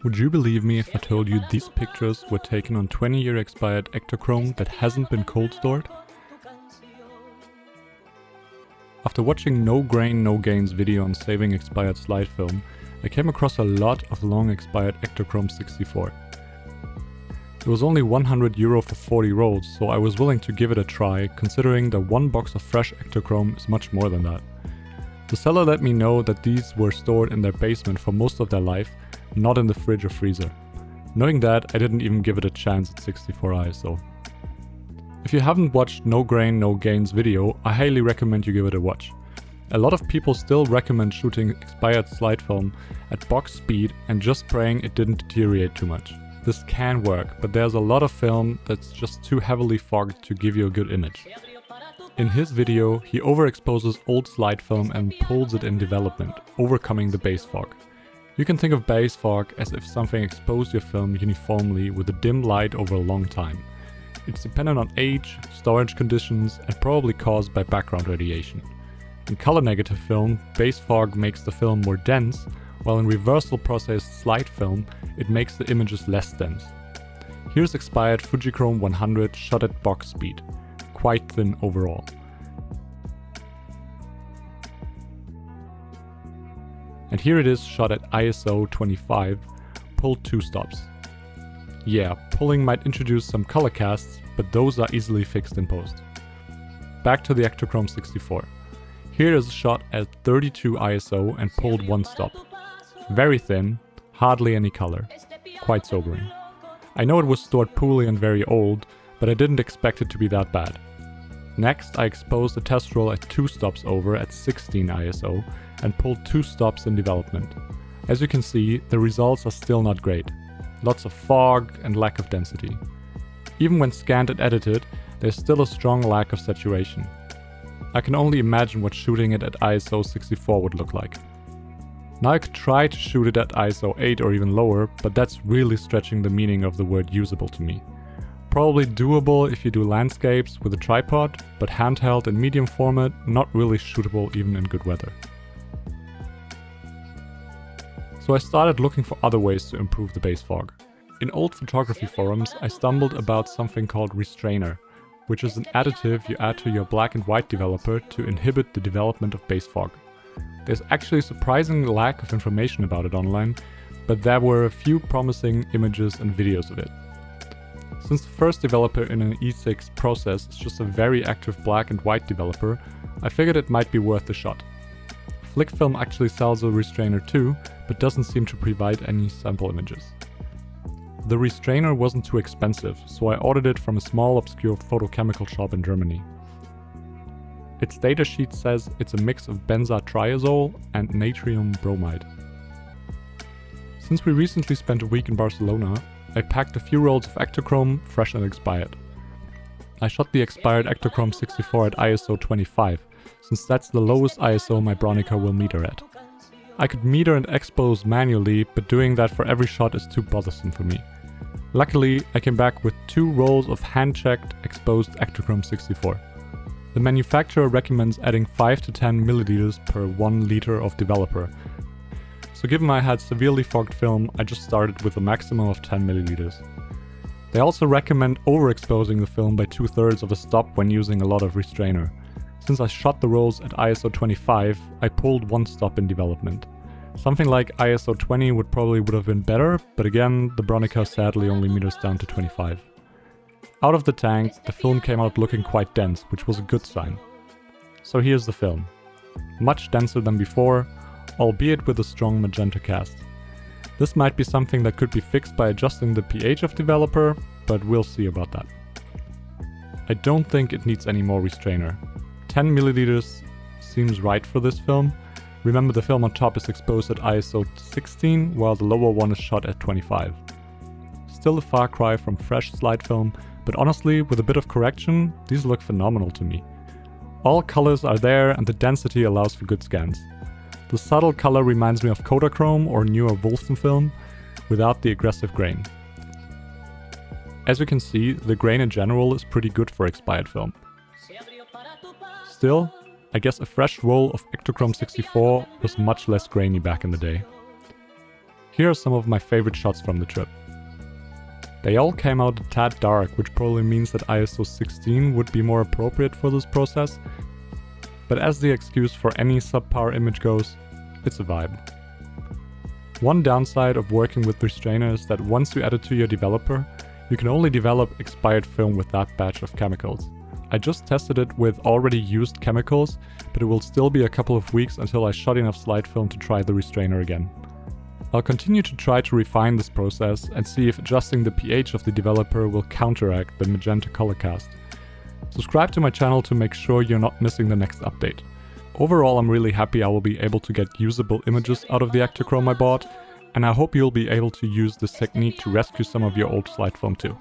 Would you believe me if I told you these pictures were taken on 20-year expired Ektachrome that hasn't been cold stored? After watching No Grain No Gain's video on saving expired slide film, I came across a lot of long expired Ektachrome 64. It was only €100 for 40 rolls, so I was willing to give it a try, considering that one box of fresh Ektachrome is much more than that. The seller let me know that these were stored in their basement for most of their life, not in the fridge or freezer. Knowing that, I didn't even give it a chance at 64 ISO. If you haven't watched No Grain No Gain's video, I highly recommend you give it a watch. A lot of people still recommend shooting expired slide film at box speed and just praying it didn't deteriorate too much. This can work, but there's a lot of film that's just too heavily fogged to give you a good image. In his video, he overexposes old slide film and pulls it in development, overcoming the base fog. You can think of base fog as if something exposed your film uniformly with a dim light over a long time. It's dependent on age, storage conditions, and probably caused by background radiation. In color negative film, base fog makes the film more dense, while in reversal processed slide film, it makes the images less dense. Here's expired Fujichrome 100 shot at box speed, quite thin overall. And here it is shot at ISO 25, pulled 2 stops. Yeah, pulling might introduce some color casts, but those are easily fixed in post. Back to the Ektachrome 64. Here is a shot at 32 ISO and pulled 1 stop. Very thin, hardly any color. Quite sobering. I know it was stored poorly and very old, but I didn't expect it to be that bad. Next, I exposed the test roll at 2 stops over at 16 ISO and pulled 2 stops in development. As you can see, the results are still not great. Lots of fog and lack of density. Even when scanned and edited, there's still a strong lack of saturation. I can only imagine what shooting it at ISO 64 would look like. Now I could try to shoot it at ISO 8 or even lower, but that's really stretching the meaning of the word usable to me. Probably doable if you do landscapes with a tripod, but handheld in medium format, not really shootable even in good weather. So I started looking for other ways to improve the base fog. In old photography forums, I stumbled about something called restrainer, which is an additive you add to your black and white developer to inhibit the development of base fog. There's actually a surprising lack of information about it online, but there were a few promising images and videos of it. Since the first developer in an E6 process is just a very active black and white developer, I figured it might be worth a shot. Flickfilm actually sells a restrainer too, but doesn't seem to provide any sample images. The restrainer wasn't too expensive, so I ordered it from a small obscure photochemical shop in Germany. Its datasheet says it's a mix of benzatriazole and natrium bromide. Since we recently spent a week in Barcelona, I packed a few rolls of Ektachrome, fresh and expired. I shot the expired Ektachrome 64 at ISO 25, since that's the lowest ISO my Bronica will meter at. I could meter and expose manually, but doing that for every shot is too bothersome for me. Luckily, I came back with 2 rolls of hand-checked exposed Ektachrome 64. The manufacturer recommends adding 5 to 10 milliliters per 1 liter of developer. So given I had severely fogged film, I just started with a maximum of 10 milliliters. They also recommend overexposing the film by 2/3 of a stop when using a lot of restrainer. Since I shot the rolls at ISO 25, I pulled 1 stop in development. Something like ISO 20 would have been better, but again, the Bronica sadly only meters down to 25. Out of the tank, the film came out looking quite dense, which was a good sign. So here's the film. Much denser than before, albeit with a strong magenta cast. This might be something that could be fixed by adjusting the pH of developer, but we'll see about that. I don't think it needs any more restrainer. 10 milliliters seems right for this film. Remember, the film on top is exposed at ISO 16, while the lower one is shot at 25. Still a far cry from fresh slide film, but honestly, with a bit of correction, these look phenomenal to me. All colors are there and the density allows for good scans. The subtle color reminds me of Ektachrome or newer Wolfson film, without the aggressive grain. As you can see, the grain in general is pretty good for expired film. Still, I guess a fresh roll of Ektachrome 64 was much less grainy back in the day. Here are some of my favorite shots from the trip. They all came out a tad dark, which probably means that ISO 16 would be more appropriate for this process, but as the excuse for any subpar image goes, it's a vibe. One downside of working with restrainer is that once you add it to your developer, you can only develop expired film with that batch of chemicals. I just tested it with already used chemicals, but it will still be a couple of weeks until I shot enough slide film to try the restrainer again. I'll continue to try to refine this process and see if adjusting the pH of the developer will counteract the magenta color cast. Subscribe to my channel to make sure you're not missing the next update. Overall, I'm really happy I will be able to get usable images out of the Ektachrome I bought, and I hope you'll be able to use this technique to rescue some of your old slide film too.